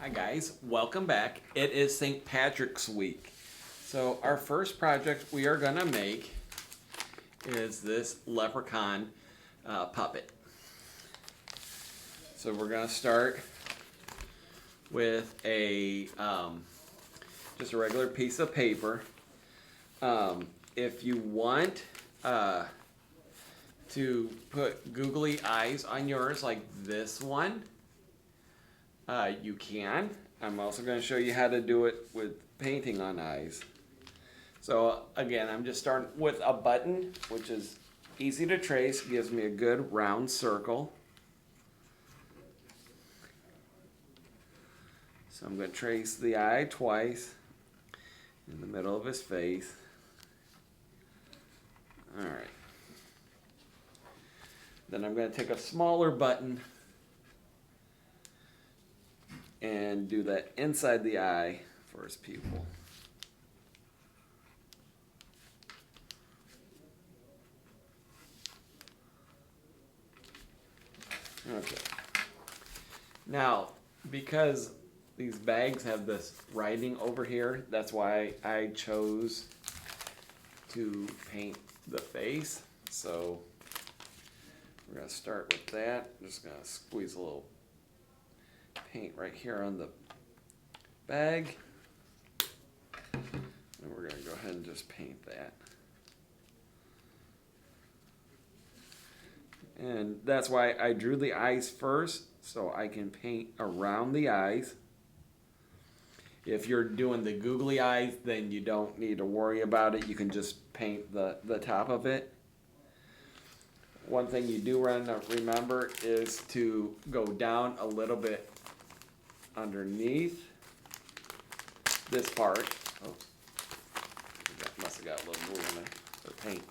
Hi guys, welcome back. It is St. Patrick's week. So our first project we are gonna make is this Leprechaun puppet. So we're gonna start with a just a regular piece of paper. If you want to put googly eyes on yours like this one, you can. I'm also going to show you how to do it with painting on eyes. So again, I'm just starting with a button, which is easy to trace, gives me a good round circle. So I'm going to trace the eye twice in the middle of his face. Alright. Then I'm going to take a smaller button and do that inside the eye for his pupil. Okay. Now, because these bags have this writing over here, that's why I chose to paint the face. So we're going to start with that. I'm just going to squeeze a little paint right here on the bag. And we're going to go ahead and just paint that. And that's why I drew the eyes first, so I can paint around the eyes. If you're doing the googly eyes, then you don't need to worry about it. You can just paint the top of it. One thing you do want to remember is to go down a little bit underneath this part. Oops. That must have got a little glue in there, or paint.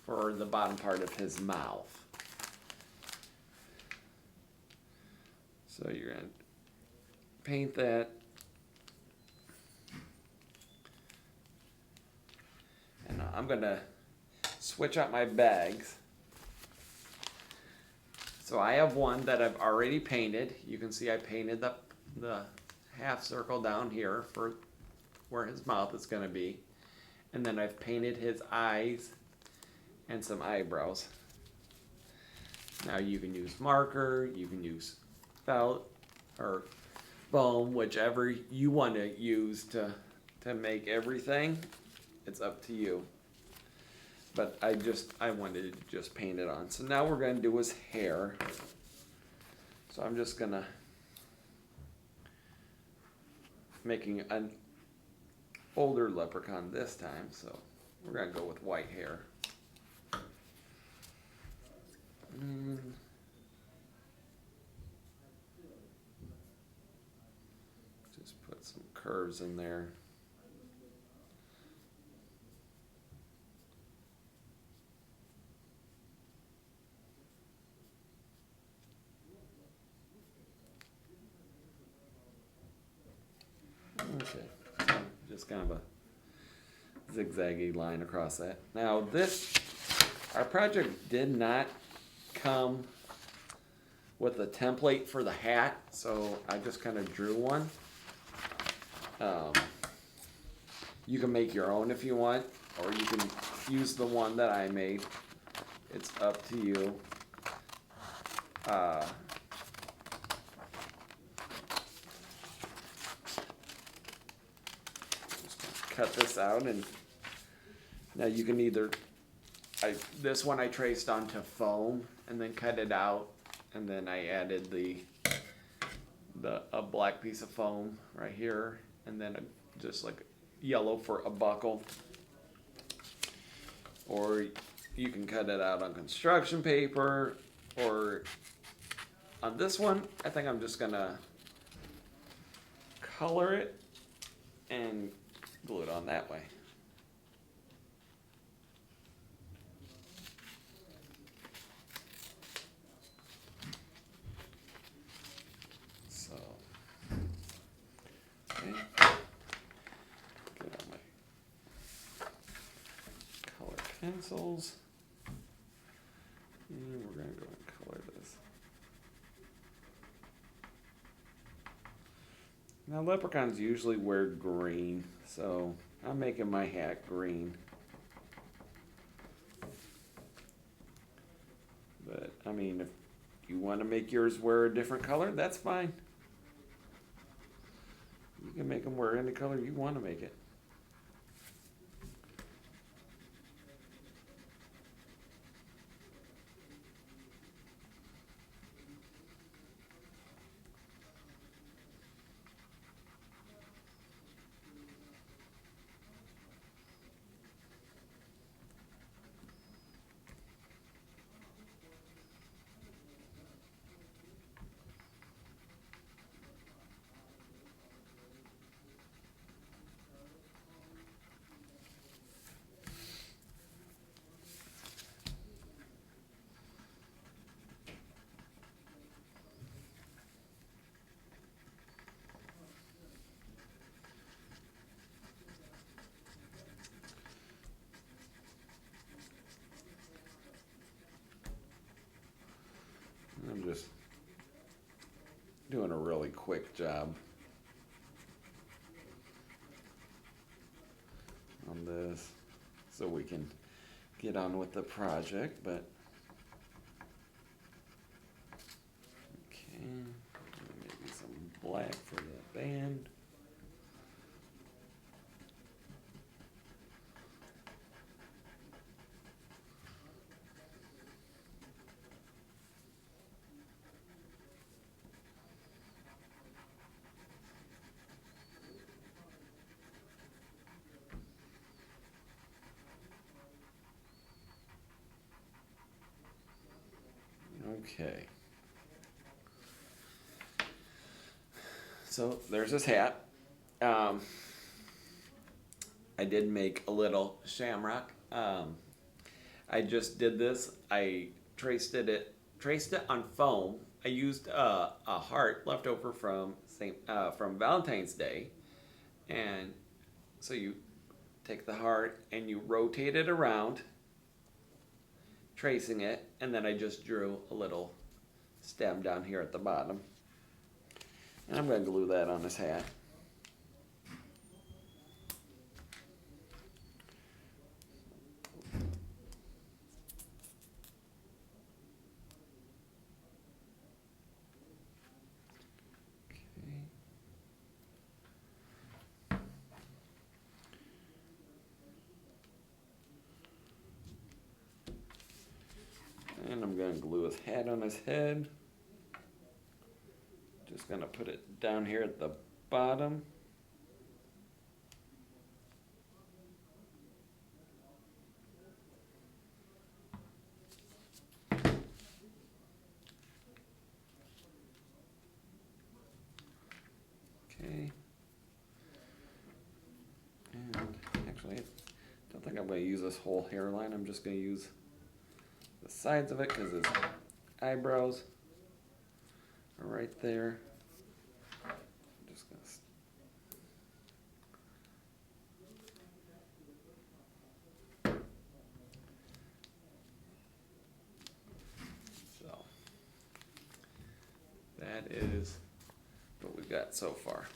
For the bottom part of his mouth. So you're going to paint that. And I'm going to switch out my bags. So I have one that I've already painted. You can see I painted the half circle down here for where his mouth is going to be. And then I've painted his eyes and some eyebrows. Now you can use marker, you can use felt or foam, whichever you want to use to make everything. It's up to you. But I wanted to just paint it on. So now we're going to do his hair. So I'm just going to making an older leprechaun this time. So we're going to go with white hair. Just put some curves in there. Okay, just kind of a zigzaggy line across that. Now our project did not come with a template for the hat, so I just kind of drew one. You can make your own if you want, or you can use the one that I made. It's up to you. Just cut this out, and now you can either this one I traced onto foam and then cut it out, and then I added a black piece of foam right here, and then just like yellow for a buckle. Or you can cut it out on construction paper, or on this one I think I'm just gonna color it and glue it on that way. Pencils, and we're going to go and color this. Now leprechauns usually wear green, so I'm making my hat green. But, I mean, if you want to make yours wear a different color, that's fine. You can make them wear any color you want to make it. I'm just doing a really quick job on this so we can get on with the project, but okay, maybe some black for the band. Okay. So there's this hat. I did make a little shamrock. I just did this. I traced it on foam. I used a heart left over from from Valentine's Day, and so you take the heart and you rotate it around, tracing it, and then I just drew a little stem down here at the bottom. And I'm going to glue that on his hat. And I'm going to glue his hat on his head. Just going to put it down here at the bottom. Okay. And actually, I don't think I'm going to use this whole hairline. I'm just going to use the sides of it because his eyebrows are right there. I'm just gonna so that is what we've got so far.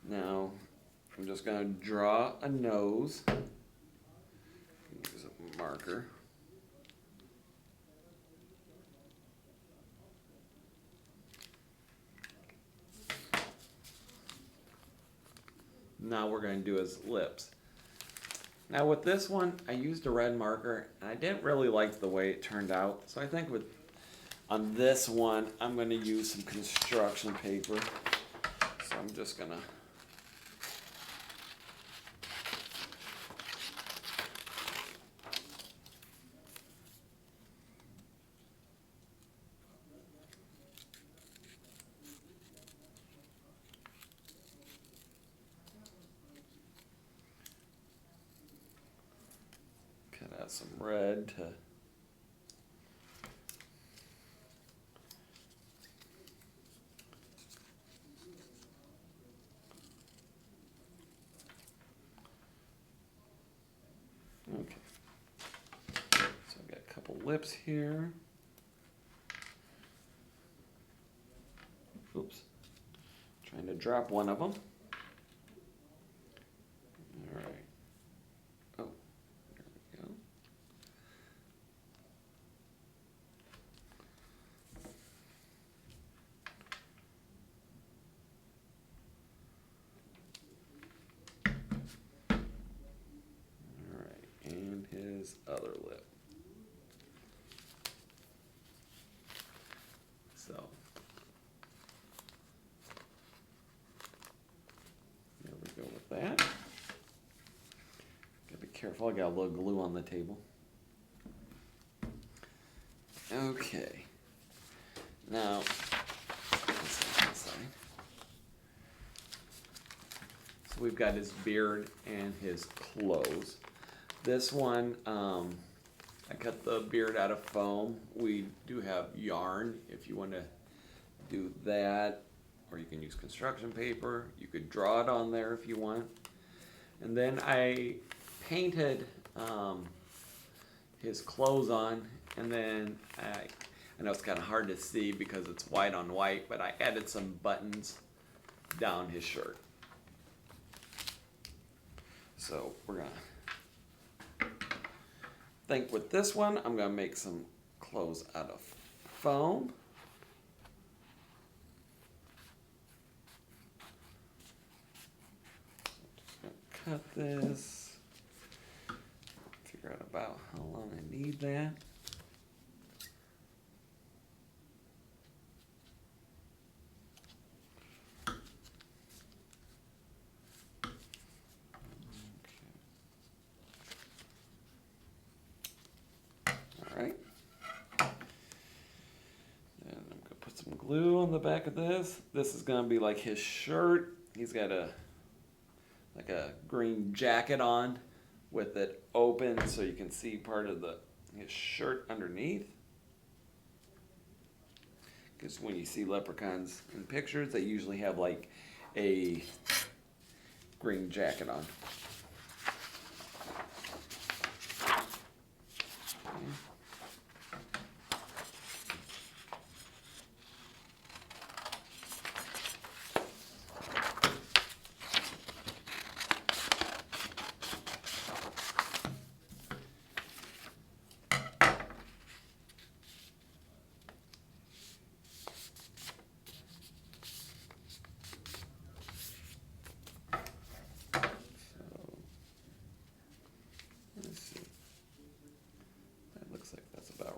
Now I'm just gonna draw a nose. Use a marker. Now we're going to do his lips. Now with this one, I used a red marker, and I didn't really like the way it turned out. So I think on this one, I'm going to use some construction paper. So I'm just going to cut out some red to okay. So I've got a couple lips here. Oops. Trying drop one of them. All right. Oh, there we go. All right, and his other lip. So there we go with that. Gotta be careful, I got a little glue on the table. Okay. Now, so we've got his beard and his clothes. This one, I cut the beard out of foam. We do have yarn if you want to do that, or you can use construction paper. You could draw it on there if you want. And then I painted his clothes on, and then I know it's kind of hard to see because it's white on white, but I added some buttons down his shirt. So we're gonna think with this one, I'm gonna make some clothes out of foam. Just gonna cut this, figure out about how long I need that. Alright. And I'm gonna put some glue on the back of this. This is gonna be like his shirt. He's got a green jacket on with it open so you can see part of his shirt underneath. Because when you see leprechauns in pictures, they usually have like a green jacket on.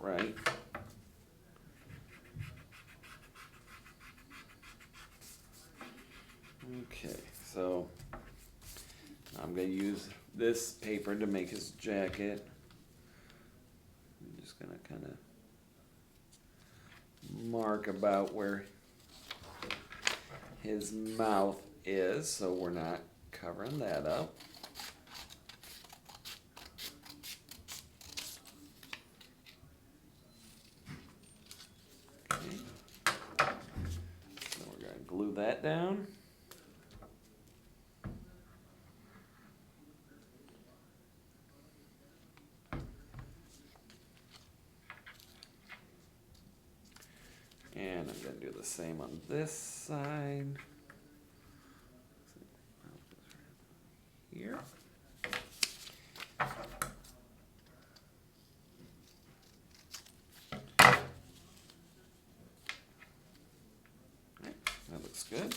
Right. Okay, so I'm going to use this paper to make his jacket. I'm just going to kind of mark about where his mouth is so we're not covering that up. Glue that down. And I'm going to do the same on this side. Here. That looks good.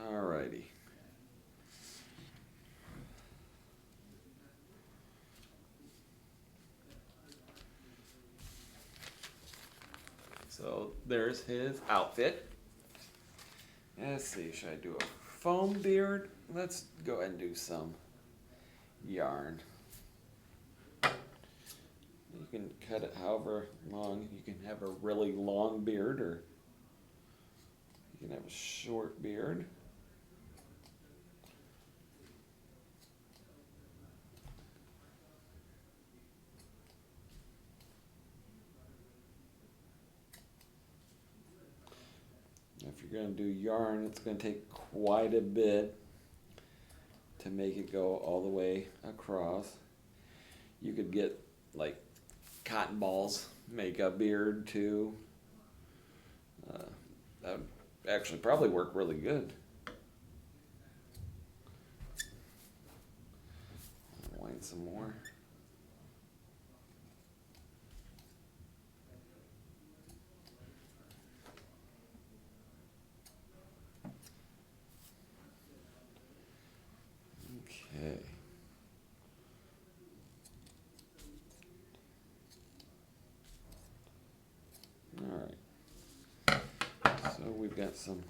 Alrighty. So there's his outfit. Let's see, should I do a foam beard? Let's go ahead and do some yarn. You can cut it however long. You can have a really long beard, or you can have a short beard. If you're going to do yarn, it's going to take quite a bit to make it go all the way across. You could get like cotton balls, make a beard too. That would actually probably work really good. Wind some more. Okay. All right. So we've got some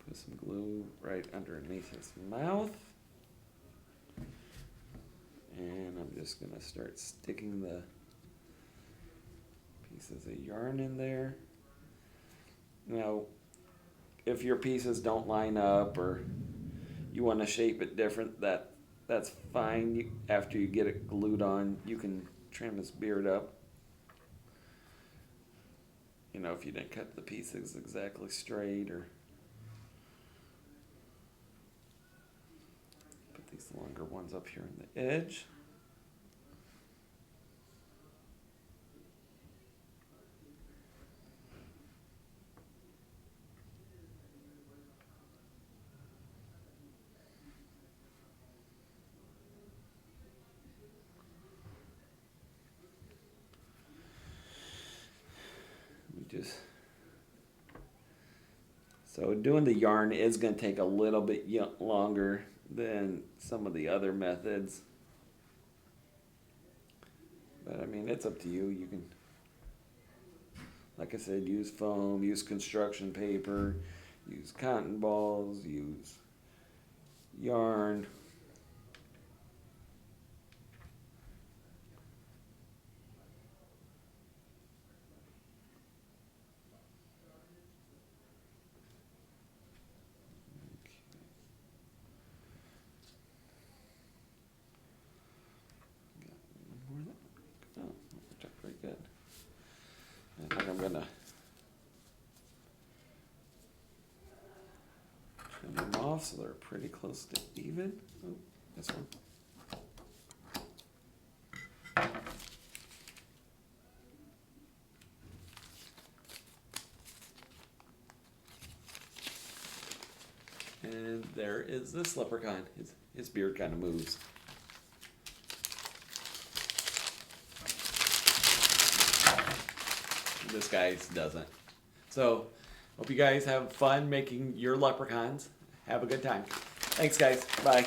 put some glue right underneath his mouth. And I'm just gonna start sticking the pieces of yarn in there. Now, if your pieces don't line up or you want to shape it different, that's fine. After you get it glued on, you can trim his beard up. You know, if you didn't cut the pieces exactly straight, or put these longer ones up here on the edge. So doing the yarn is going to take a little bit longer than some of the other methods. But I mean, it's up to you. You can, like I said, use foam, use construction paper, use cotton balls, use yarn. Good. I think I'm gonna trim them off so they're pretty close to even. Oh, this one. And there is this leprechaun. His beard kind of moves. This guy's doesn't. So, hope you guys have fun making your leprechauns. Have a good time. Thanks, guys. Bye.